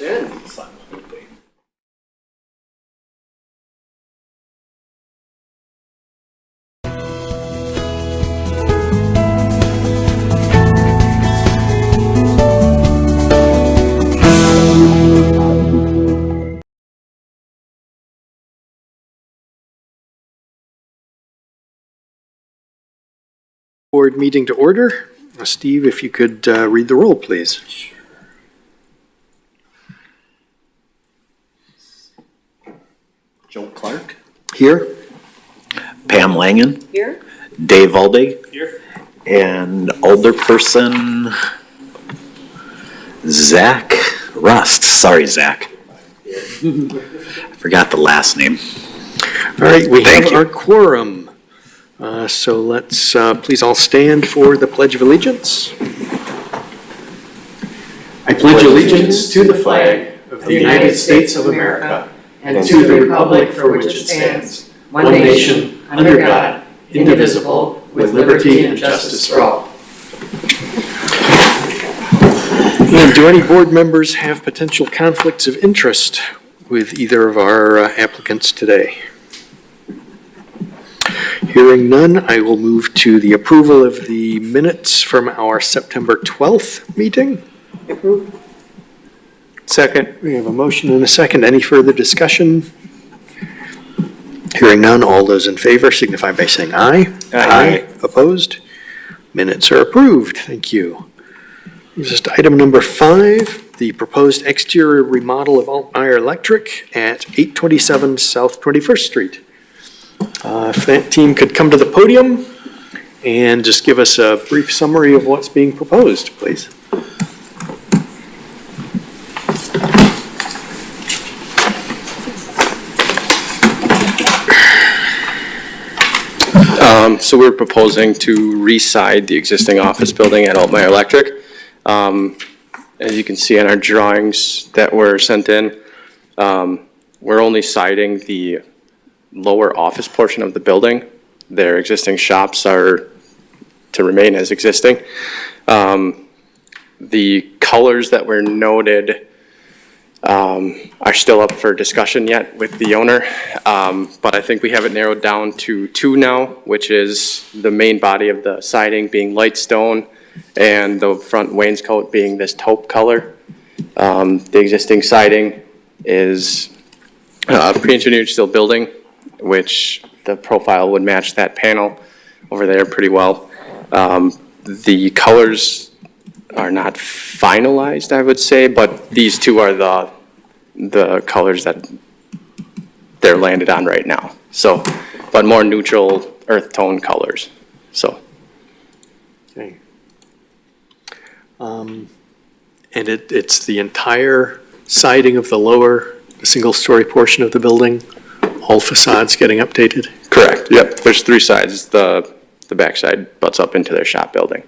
And silently. Board meeting to order. Steve, if you could read the roll, please. Joe Clark. Here. Pam Langen. Here. Dave Valdig. Here. And older person, Zach Rust. Sorry, Zach. I forgot the last name. All right, we Thank have you. our quorum. So let's please all stand for the Pledge of Allegiance. I pledge allegiance to the flag of the United States of America and to the republic for which it stands, one nation, under God, indivisible, with liberty and justice for all. And do any board members have potential conflicts of interest with either of our applicants today? Hearing none, I will move to the approval of the minutes from our September 12th meeting. Approved. Second. We have a motion and a second. Any further discussion? Hearing none, all those in favor signify by saying aye. Aye. Opposed? Minutes are approved. Thank you. Just item number 5, the proposed exterior remodel of Altmeyer Electric at 827 South 21st Street. If that team could come to the podium and just give us a brief summary of what's being proposed, please. So we're proposing to re-side the existing office building at Altmeyer Electric. As you can see in our drawings that were sent in, we're only siding the lower office portion of the building. Their existing shops are to remain as existing. The colors that were noted are still up for discussion yet with the owner, but I think we have it narrowed down to 2 now, which is the main body of the siding being light stone and the front wainscot being this taupe color. The existing siding is pre-engineered steel building, which the profile would match that panel over there pretty well. The colors are not finalized, I would say, but these 2 are the colors that they're landed on right now. So, but more neutral earth tone colors, so. Okay. And it's the entire siding of the lower single-story portion of the building, all facades getting updated? Correct, yep, there's 3 sides. The back side butts up into their shop building.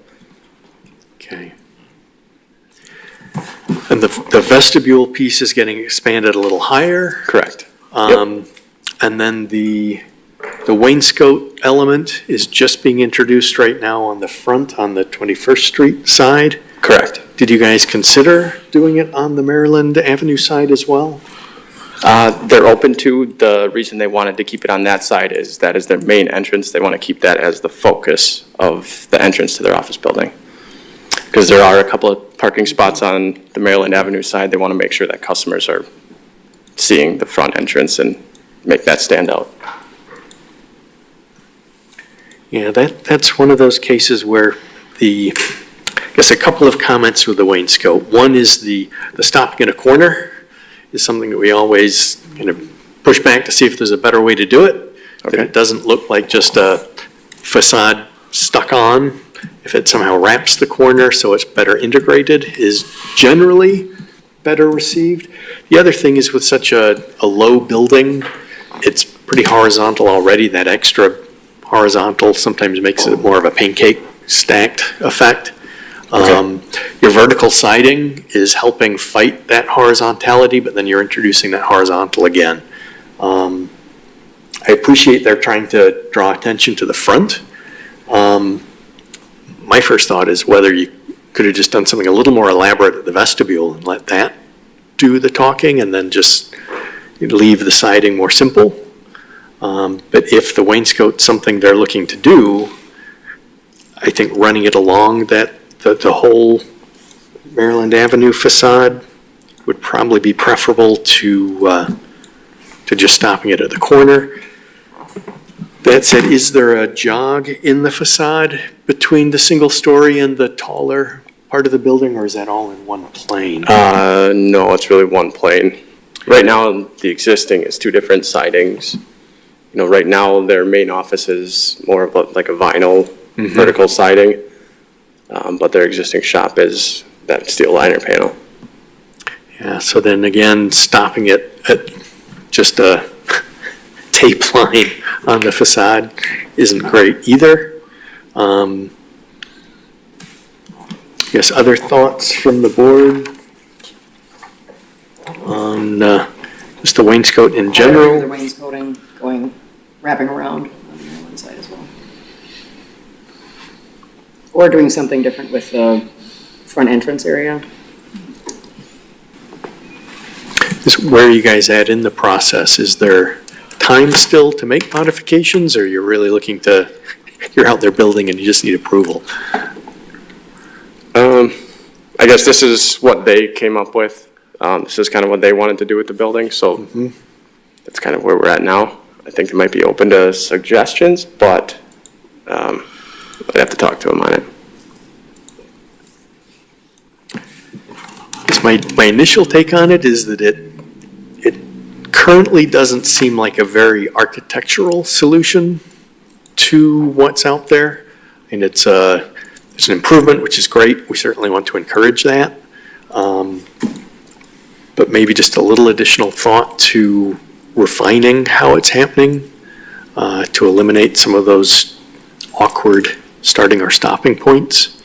Okay. And the vestibule piece is getting expanded a little higher? Correct. And then the wainscot element is just being introduced right now on the front, on the 21st Street side? Correct. Did you guys consider doing it on the Maryland Avenue side as well? They're open to. The reason they wanted to keep it on that side is that is their main entrance. They want to keep that as the focus of the entrance to their office building. Because there are a couple of parking spots on the Maryland Avenue side. They want to make sure that customers are seeing the front entrance and make that stand out. Yeah, that's one of those cases where I guess a couple of comments with the wainscot. One is the stopping in a corner is something that we always kind of push back to see if there's a better way to do it. Okay. That it doesn't look like just a facade stuck on. If it somehow wraps the corner so it's better integrated, is generally better received. The other thing is with such a low building, it's pretty horizontal already. That extra horizontal sometimes makes it more of a pancake stacked effect. Okay. Your vertical siding is helping fight that horizontality, but then you're introducing that horizontal again. I appreciate they're trying to draw attention to the front. My first thought is whether you could have just done something a little more elaborate at the vestibule and let that do the talking and then just leave the siding more simple. But if the wainscot's something they're looking to do, I think running it along the whole Maryland Avenue facade would probably be preferable to just stopping it at the corner. That said, is there a jog in the facade between the single story and the taller part of the building, or is that all in one plane? No, it's really one plane. Right now, the existing is two different sidings. You know, right now, their main office is more of like a vinyl vertical siding, but their existing shop is that steel liner panel. Yeah, so then again, stopping it at just a tape line on the facade isn't great either. I guess other thoughts from the board on just the wainscot in The general? wainscoting wrapping around on the Maryland side as well. Or doing something different with the front entrance area. Where are you guys at in the process? Is there time still to make modifications, or you're really looking to, you're out there building and you just need approval? I guess this is what they came up with. This is kind of what they wanted to do with the building, so that's kind of where we're at now. I think they might be open to suggestions, but I'd have to talk to them on it. My initial take on it is that it currently doesn't seem like a very architectural solution to what's out there. And it's an improvement, which is great. We certainly want to encourage that. But maybe just a little additional thought to refining how it's happening to eliminate some of those awkward starting or stopping points.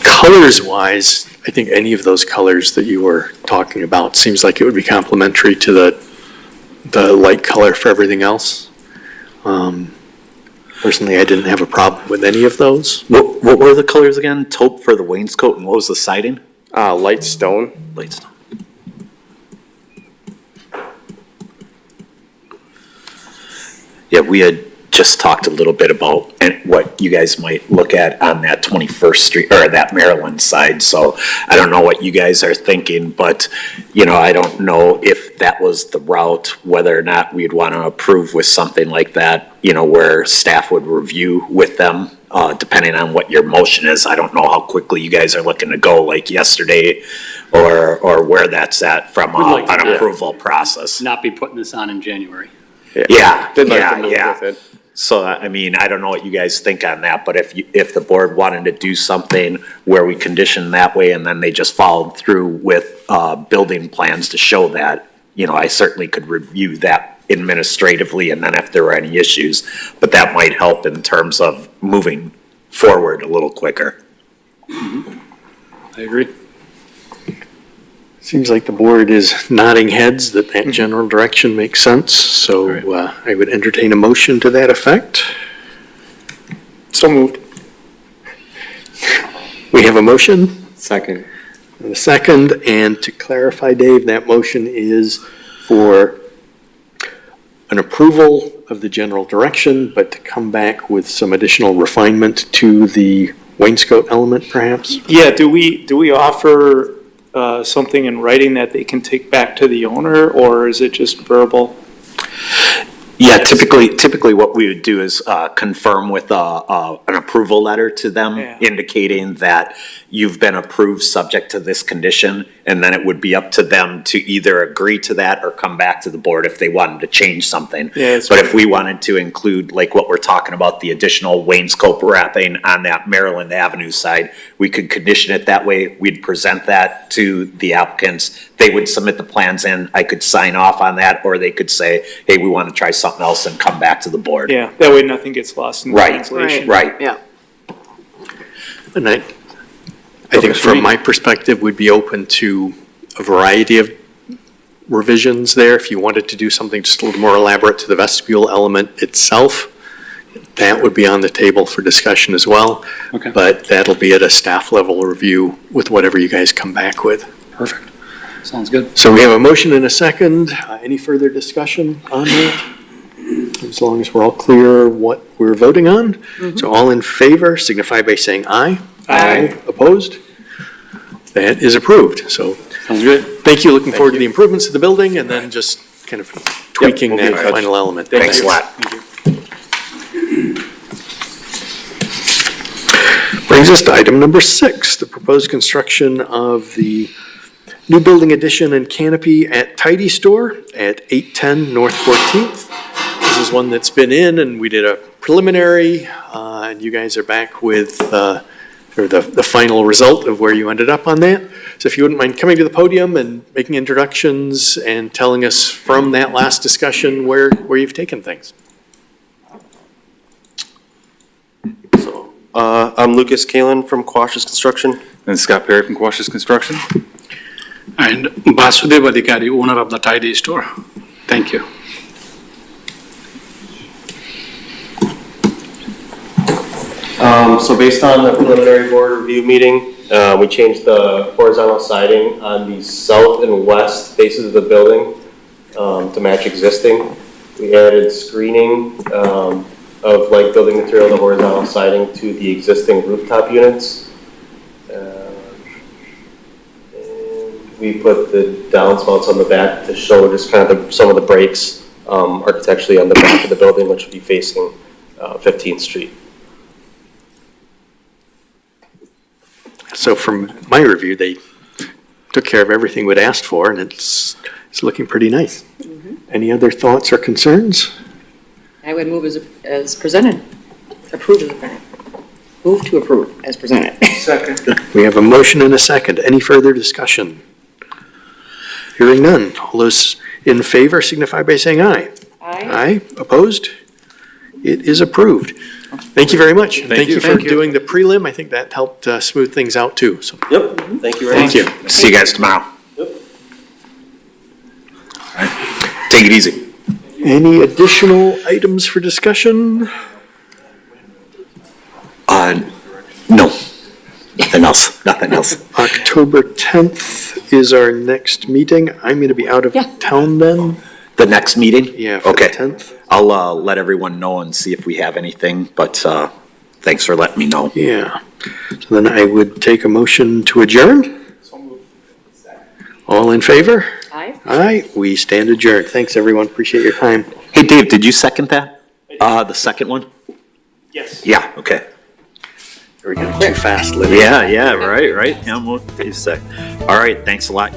Colors-wise, I think any of those colors that you were talking about seems like it would be complementary to the light color for everything else. Personally, I didn't have a problem with any of those. What were the colors again? Taupe for the wainscot, and what was the siding? Light stone. Light stone. Yeah, we had just talked a little bit about what you guys might look at on that 21st Street, or that Maryland side, so I don't know what you guys are thinking, but, you know, I don't know if that was the route, whether or not we'd want to approve with something like that, you know, where staff would review with them, depending on what your motion is. I don't know how quickly you guys are looking to go, like yesterday, or where that's at from an approval process. Not be putting this on in January. Yeah, They'd like to move yeah. with it. So, I mean, I don't know what you guys think on that, but if the board wanted to do something where we condition that way and then they just followed through with, building plans to show that, you know, I certainly could review that administratively and then if there were any issues, but that might help in terms of moving forward a little quicker. I agree. Seems like the board is nodding heads that general direction makes sense, so I would entertain a motion to that effect. So moved. We have a motion Second. and a second, and to clarify, Dave, that motion is for an approval of the general direction, but to come back with some additional refinement to the wainscot element, perhaps? Yeah, do we offer something in writing that they can take back to the owner, or is it just verbal? Yeah, typically what we would do is confirm with an approval letter to them indicating that you've been approved subject to this condition, and then it would be up to them to either agree to that or come back to the board if they wanted to change something. Yeah, that's But if we wanted to include, like what we're talking about, the additional wainscot wrapping on that Maryland Avenue side, we could condition it that way. We'd present that to the applicants. They would submit the plans in. I could sign off on that, or they could say, hey, we want to try something else and come back to the board. Yeah, that way nothing gets lost in translation. Right. Yeah. And I think from my perspective, we'd be open to a variety of revisions there. If you wanted to do something just a little more elaborate to the vestibule element itself, that would be on the table for discussion as well. Okay. But that'll be at a staff level review with whatever you guys come back with. Perfect. Sounds good. So we have a motion and a second. Any further discussion on that? As long as we're all clear what we're voting on. So all in favor signify by saying aye. Aye. Opposed? That is approved. So Sounds good. thank you. Looking forward to the improvements to the building and then just kind of tweaking we'll be that in touch. final element. Thanks a lot. Brings us to item number 6, the proposed construction of the new building addition and canopy at Tidy Store at 810 North 14th. This is one that's been in and we did a preliminary, and you guys are back with the final result of where you ended up on that. So if you wouldn't mind coming to the podium and making introductions and telling us from that last discussion where you've taken things. I'm Lucas Kalen from Quash's Construction. And Scott Perry from Quash's Construction. And Basudev Adhikari, owner of the Tidy Store. Thank you. So based on the preliminary board review meeting, we changed the horizontal siding on the south and west faces of the building to match existing. We added screening of like building material, the horizontal siding to the existing rooftop units. And we put the downspouts on the back to show just kind of some of the breaks architecturally on the back of the building, which would be facing 15th Street. So from my review, they took care of everything we'd asked for, and it's looking pretty nice. Any other thoughts or concerns? I would move as presented. Approve as presented. Move to approve as presented. Second. We have a motion and a second. Any further discussion? Hearing none. All those in favor signify by saying aye. Aye. Opposed? It is approved. Thank you very much. Thank you for doing the prelim. I think that helped smooth things out too. So Yep, thank you very much. thank you. See you guys tomorrow. Yep. All right. Take it easy. Any additional items for discussion? No, nothing else, nothing else. October 10th is our next meeting. I'm going to be out of Yeah. town then. The next meeting? Yeah, for the Okay. 10th. I'll let everyone know and see if we have anything, but thanks for letting me know. Yeah. So then I would take a motion to adjourn. All in favor? Aye. Aye, we stand adjourned. Thanks, everyone. Appreciate your time. Hey, Dave, did you second that? The second one? Yes. Yeah, okay. We're getting too fast, Libby. Yeah, right. Yeah, I'm with Dave sec. All right, thanks a lot.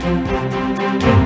Thank you.